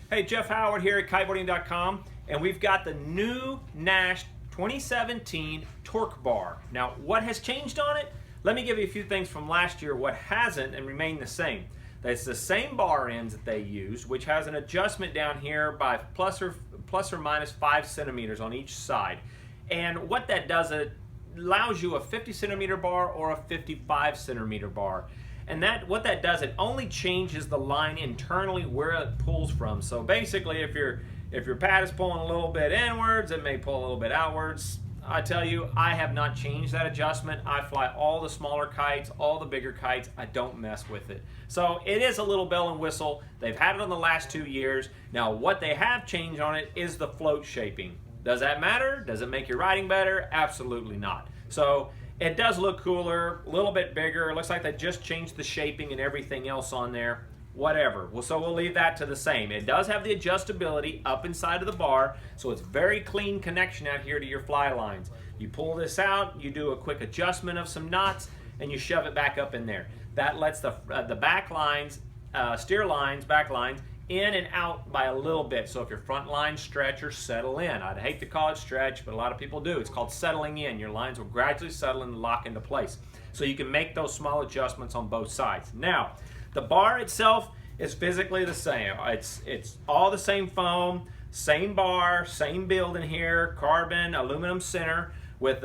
Hey, Jeff Howard here at Kiteboarding.com, and we've got the new Naish 2017 torque bar. Now, what has changed on it? Let me give you a few things from last year, what hasn't and remained the same. It's the same bar ends that they used, which has an adjustment down here by plus or minus 5 centimeters on each side. And what that does, it allows you a 50 centimeter bar or a 55 centimeter bar. And what that does, it only changes the line internally where it pulls from. So basically, if your pad is pulling a little bit inwards, it may pull a little bit outwards. I tell you, I have not changed that adjustment. I fly all the smaller kites, all the bigger kites. I don't mess with it. So it is a little bell and whistle. They've had it on the last 2 years. Now, what they have changed on it is the float shaping. Does that matter? Does it make your riding better? Absolutely not. So it does look cooler, a little bit bigger. It looks like they just changed the shaping and everything else on there. Whatever. Well, so we'll leave that to the same. It does have the adjustability up inside of the bar, so it's very clean connection out here to your fly lines. You pull this out, you do a quick adjustment of some knots, and you shove it back up in there. That lets the back lines, steer lines, back lines, in and out by a little bit. So if your front lines stretch or settle in, I'd hate to call it stretch, but a lot of people do. It's called settling in. Your lines will gradually settle and lock into place. So you can make those small adjustments on both sides. Now, the bar itself is physically the same. It's all the same foam, same bar, same build in here, carbon, aluminum center with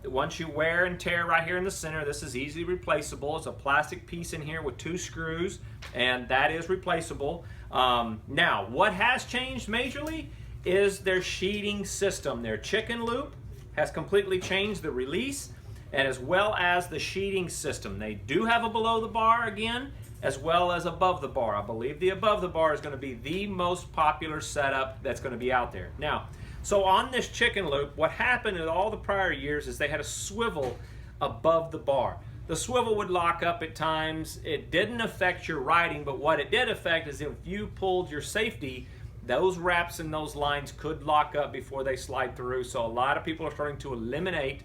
once you wear and tear right here in the center, this is easily replaceable. It's a plastic piece in here with 2 screws, and that is replaceable. Now, what has changed majorly is their sheathing system. Their chicken loop has completely changed the release, and as well as the sheathing system. They do have a below the bar again, as well as above the bar. I believe the above the bar is going to be the most popular setup that's going to be out there. Now, so on this chicken loop, what happened in all the prior years is they had a swivel above the bar. The swivel would lock up at times. It didn't affect your riding, but what it did affect is if you pulled your safety, those wraps and those lines could lock up before they slide through. So a lot of people are starting to eliminate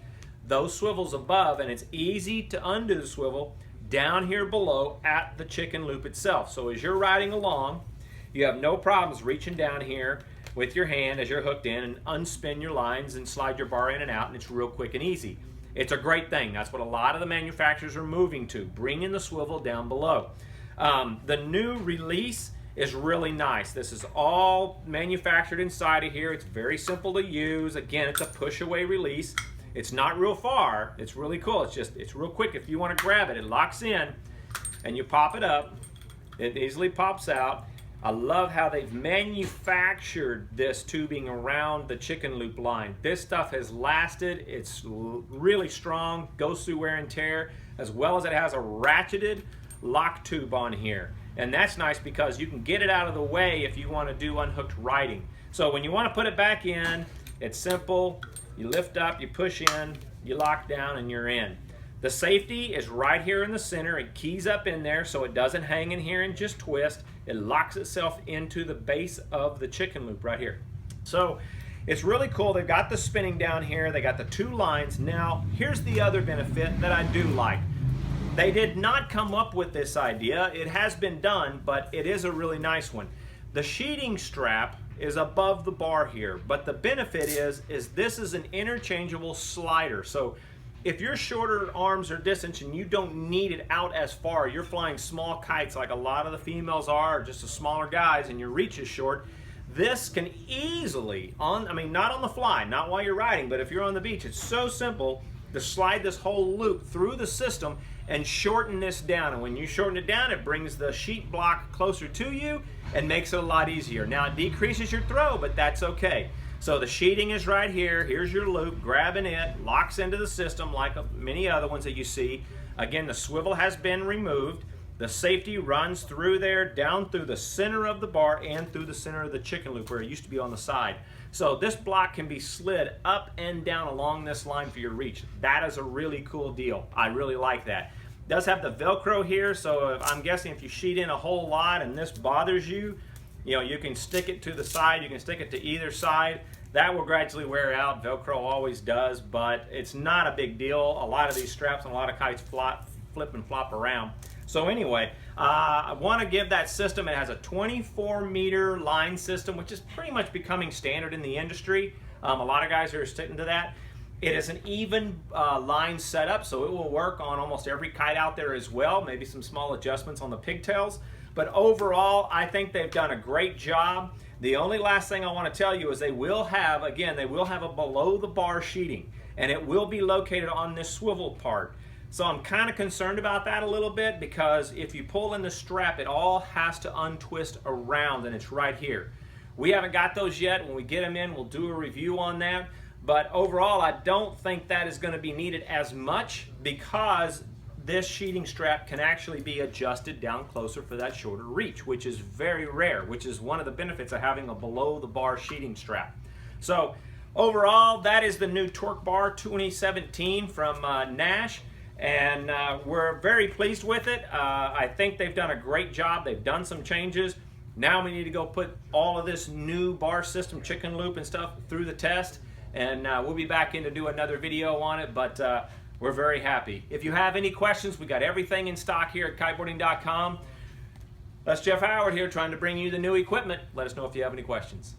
those swivels above, and it's easy to undo the swivel down here below at the chicken loop itself. So as you're riding along, you have no problems reaching down here with your hand as you're hooked in and unspin your lines and slide your bar in and out, and it's real quick and easy. It's a great thing. That's what a lot of the manufacturers are moving to, bringing the swivel down below. The new release is really nice. This is all manufactured inside of here. It's very simple to use. Again, it's a push away release. It's not real far. It's really cool. It's real quick. If you want to grab it, it locks in and you pop it up. It easily pops out. I love how they've manufactured this tubing around the chicken loop line. This stuff has lasted. It's really strong, goes through wear and tear, as well as it has a ratcheted lock tube on here. And that's nice because you can get it out of the way if you want to do unhooked riding. So when you want to put it back in, it's simple. You lift up, you push in, you lock down, and you're in. The safety is right here in the center. It keys up in there so it doesn't hang in here and just twist. It locks itself into the base of the chicken loop right here. So it's really cool. They've got the spinning down here. They got the 2 lines. Now, here's the other benefit that I do like. They did not come up with this idea. It has been done, but it is a really nice one. The sheathing strap is above the bar here, but the benefit is this is an interchangeable slider. So if you're shorter arms or distance and you don't need it out as far, you're flying small kites like a lot of the females are, or just the smaller guys, and your reach is short, this can easily, not on the fly, not while you're riding, but if you're on the beach, it's so simple to slide this whole loop through the system and shorten this down. And when you shorten it down, it brings the sheet block closer to you and makes it a lot easier. Now, it decreases your throw, but that's okay. So the sheathing is right here. Here's your loop, grabbing it, locks into the system like many other ones that you see. Again, the swivel has been removed. The safety runs through there, down through the center of the bar and through the center of the chicken loop where it used to be on the side. So this block can be slid up and down along this line for your reach. That is a really cool deal. I really like that. It does have the Velcro here, so I'm guessing if you sheet in a whole lot and this bothers you, you can stick it to the side, you can stick it to either side. That will gradually wear out. Velcro always does, but it's not a big deal. A lot of these straps and a lot of kites flip and flop around. So anyway, I want to give that system, it has a 24-meter line system, which is pretty much becoming standard in the industry. A lot of guys are sticking to that. It is an even line setup, so it will work on almost every kite out there as well, maybe some small adjustments on the pigtails. But overall, I think they've done a great job. The only last thing I want to tell you is they will have, again, they will have a below the bar sheeting, and it will be located on this swivel part. So I'm kind of concerned about that a little bit, because if you pull in the strap, it all has to untwist around, and it's right here. We haven't got those yet. When we get them in, we'll do a review on that. But overall, I don't think that is going to be needed as much, because this sheeting strap can actually be adjusted down closer for that shorter reach, which is very rare, which is one of the benefits of having a below the bar sheeting strap. So overall, that is the new Torque Bar 2017 from Naish. And we're very pleased with it. I think they've done a great job. They've done some changes. Now we need to go put all of this new bar system, chicken loop and stuff through the test. And we'll be back in to do another video on it, but we're very happy. If you have any questions, we got everything in stock here at Kiteboarding.com. That's Jeff Howard here trying to bring you the new equipment. Let us know if you have any questions.